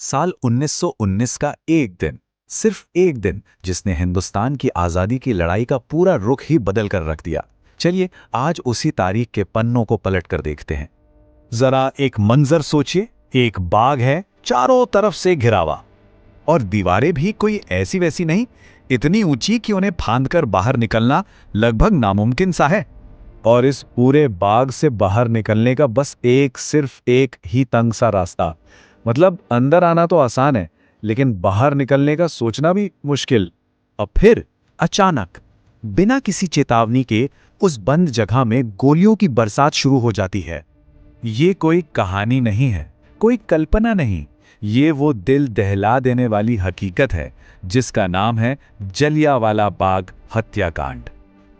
साल 1919 का एक दिन, सिर्फ एक दिन, जिसने हिंदुस्तान की आज़ादी की लड़ाई का पूरा रुख ही बदल कर रख दिया। चलिए आज उसी तारीख के पन्नों को पलट कर देखते हैं। जरा एक मंजर सोचिए। एक बाग है, चारों तरफ से घिरावा, और दीवारें भी कोई ऐसी वैसी नहीं, इतनी ऊंची कि उन्हें फांदकर बाहर निकलना लगभग नामुमकिन सा है। और इस पूरे बाग से बाहर निकलने का बस सिर्फ एक ही तंग सा रास्ता। मतलब अंदर आना तो आसान है, लेकिन बाहर निकलने का सोचना भी मुश्किल। अब फिर अचानक, बिना किसी चेतावनी के, उस बंद जगह में गोलियों की बरसात शुरू हो जाती है। ये कोई कहानी नहीं है, कोई कल्पना नहीं, ये वो दिल दहला देने वाली हकीकत है जिसका नाम है जलियांवाला बाग हत्याकांड।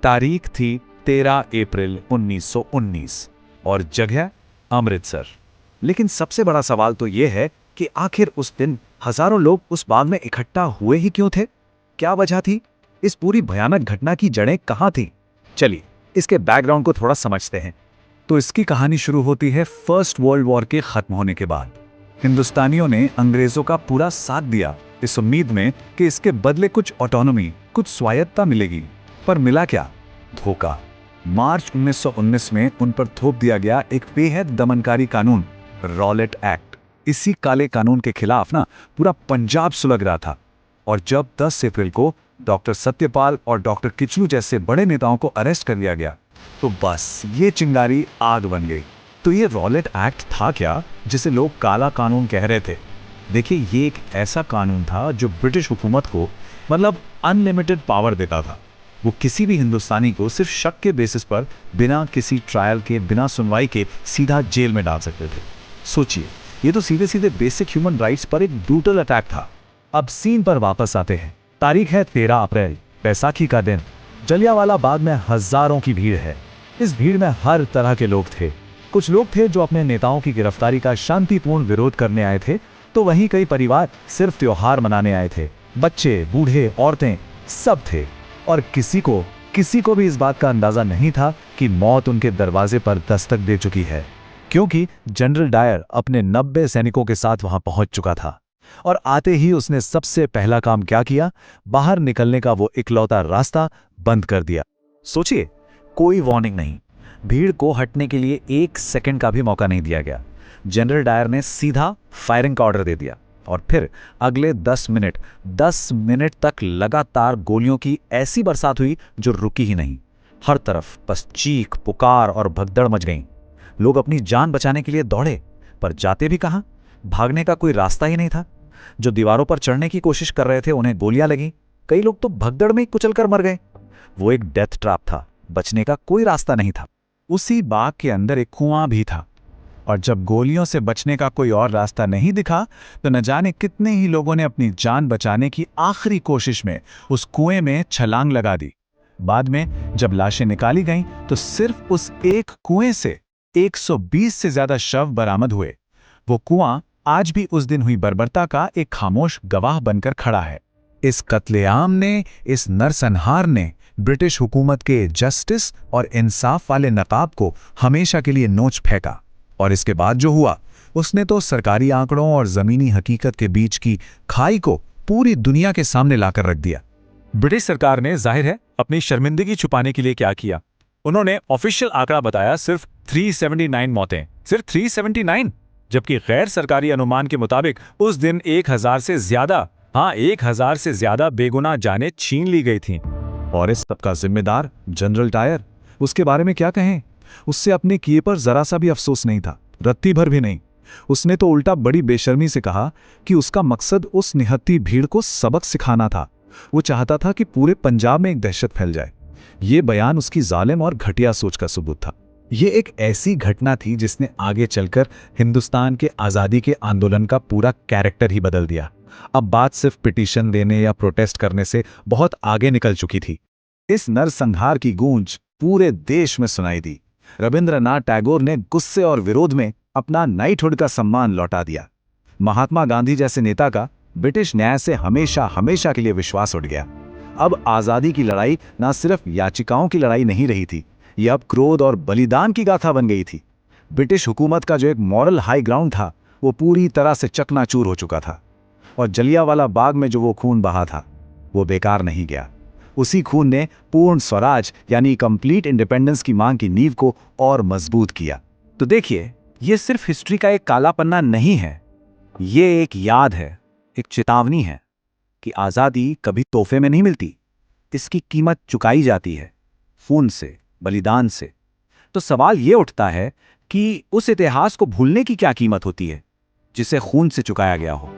तारीख थी 13 अप्रैल 1919 और जगह अमृतसर। लेकिन सबसे बड़ा सवाल तो यह है कि आखिर उस दिन हजारों लोग उस बाग में इकट्ठा हुए ही क्यों थे? क्या वजह थी? इस पूरी भयानक घटना की जड़ें कहां थीं? चलिए इसके बैकग्राउंड को थोड़ा समझते हैं। तो इसकी कहानी शुरू होती है फर्स्ट वर्ल्ड वॉर के खत्म होने के बाद। हिंदुस्तानियों ने अंग्रेजों का पूरा साथ दिया, इस उम्मीद में कि इसके बदले कुछ ऑटोनॉमी, कुछ स्वायत्तता मिलेगी। पर मिला क्या? धोखा। मार्च 1919 में उन पर थोप दिया गया एक बेहद दमनकारी कानून, रॉलेट एक्ट। इसी काले कानून के खिलाफ पूरा पंजाब सुलग रहा था। और जब 10 अप्रैल को डॉक्टर सत्यपाल और डॉक्टर किचलू जैसे बड़े नेताओं को अरेस्ट कर लिया गया, तो बस ये चिंगारी आग बन गई। तो ये रॉलेट एक्ट था क्या, जिसे लोग काला कानून कह रहे थे? देखिए, ये एक ऐसा कानून था जो ब्रिटिश हुकूमत को मतलब अनलिमिटेड पावर देता था। वो किसी भी हिंदुस्तानी को सिर्फ शक के बेसिस पर, बिना किसी ट्रायल के, बिना सुनवाई के सीधा जेल में डाल सकते थे। सोचिए, ये तो सीधे सीधे बेसिक ह्यूमन राइट्स पर एक ब्रूटल अटैक था। अब सीन पर वापस आते हैं। तारीख है 13 अप्रैल, बैसाखी का दिन। जलियांवाला बाग में हजारों की भीड़ है। इस भीड़ में हर तरह के लोग थे। कुछ लोग थे जो अपने नेताओं की गिरफ्तारी का शांतिपूर्ण विरोध करने आए थे, तो वहीं कई परिवार सिर्फ त्योहार मनाने आए थे। बच्चे, बूढ़े, औरतें, सब थे। और किसी को भी इस बात का अंदाजा नहीं था कि मौत उनके दरवाजे पर दस्तक दे चुकी है, क्योंकि जनरल डायर अपने 90 सैनिकों के साथ वहां पहुंच चुका था। और आते ही उसने सबसे पहला काम क्या किया? बाहर निकलने का वो इकलौता रास्ता बंद कर दिया। सोचिए, कोई वार्निंग नहीं, भीड़ को हटने के लिए 1 सेकंड का भी मौका नहीं दिया गया। जनरल डायर ने सीधा फायरिंग का ऑर्डर दे दिया। और फिर अगले 10 मिनट तक लगातार गोलियों की ऐसी बरसात हुई जो रुकी ही नहीं। हर तरफ बस चीख पुकार और भगदड़ मच गई। लोग अपनी जान बचाने के लिए दौड़े, पर जाते भी कहां? भागने का कोई रास्ता ही नहीं था। जो दीवारों पर चढ़ने की कोशिश कर रहे थे, उन्हें गोलियां लगी। कई लोग तो भगदड़ में ही कुचलकर मर गए। वो एक डेथ ट्रैप था, बचने का कोई रास्ता नहीं था। उसी बाग के अंदर एक कुआं भी था, और जब गोलियों से बचने का कोई और रास्ता नहीं दिखा, तो न जाने कितने ही लोगों ने अपनी जान बचाने की आखिरी कोशिश में उस कुएं में छलांग लगा दी। बाद में जब लाशें निकाली गईं, तो सिर्फ उस एक कुएं से 120 से ज्यादा शव बरामद हुए। वो कुआं आज भी उस दिन हुई बर्बरता का एक खामोश गवाह बनकर खड़ा है। इस कत्लेआम ने, इस नरसंहार ने ब्रिटिश हुकूमत के जस्टिस और इंसाफ वाले नकाब को हमेशा के लिए नोच फेंका। और इसके बाद जो हुआ, उसने तो सरकारी आंकड़ों और जमीनी हकीकत के बीच की खाई को पूरी दुनिया के सामने लाकर रख दिया। ब्रिटिश सरकार ने जाहिर है अपनी शर्मिंदगी छुपाने के लिए क्या किया। उन्होंने ऑफिशियल आंकड़ा बताया सिर्फ 379 मौतें, सिर्फ 379, जबकि गैर सरकारी अनुमान के मुताबिक उस दिन 1000 से ज्यादा, 1000 से ज्यादा बेगुनाह जानें छीन ली गई थीं। और इस सबका जिम्मेदार जनरल डायर, उसके बारे में क्या कहें? उससे अपने किए पर जरा सा भी अफसोस नहीं था, रत्ती भर भी नहीं। उसने तो उल्टा बड़ी बेशर्मी से कहा कि उसका मकसद उस निहत्ती भीड़ को सबक सिखाना था। वो चाहता था कि पूरे पंजाब में एक दहशत फैल जाए। ये बयान उसकी जालिम और घटिया सोच का सबूत था। ये एक ऐसी घटना थी जिसने आगे चलकर हिंदुस्तान के आज़ादी के आंदोलन का पूरा कैरेक्टर ही बदल दिया। अब बात सिर्फ पिटीशन देने या प्रोटेस्ट करने से बहुत आगे निकल चुकी थी। इस नरसंहार की गूंज पूरे देश में सुनाई दी। रविंद्रनाथ टैगोर ने गुस्से और विरोध में अपना नाइटहुड का सम्मान लौटा दिया। महात्मा गांधी जैसे नेता का ब्रिटिश न्याय से हमेशा हमेशा के लिए विश्वास उठ गया। अब आज़ादी की लड़ाई न सिर्फ याचिकाओं की लड़ाई नहीं रही थी, यह अब क्रोध और बलिदान की गाथा बन गई थी। ब्रिटिश हुकूमत का जो एक मॉरल हाई ग्राउंड था, वो पूरी तरह से चकनाचूर हो चुका था और जलियांवाला बाग में जो वो खून बहा था वो बेकार नहीं गया। उसी खून ने पूर्ण स्वराज यानी कंप्लीट इंडिपेंडेंस की मांग की नींव को और मजबूत किया। तो देखिए, ये सिर्फ हिस्ट्री का एक काला पन्ना नहीं है, ये एक याद है, एक चेतावनी है कि आजादी कभी तोहफे में नहीं मिलती, इसकी कीमत चुकाई जाती है, खून से, बलिदान से। तो सवाल ये उठता है कि उस इतिहास को भूलने की क्या कीमत होती है जिसे खून से चुकाया गया हो।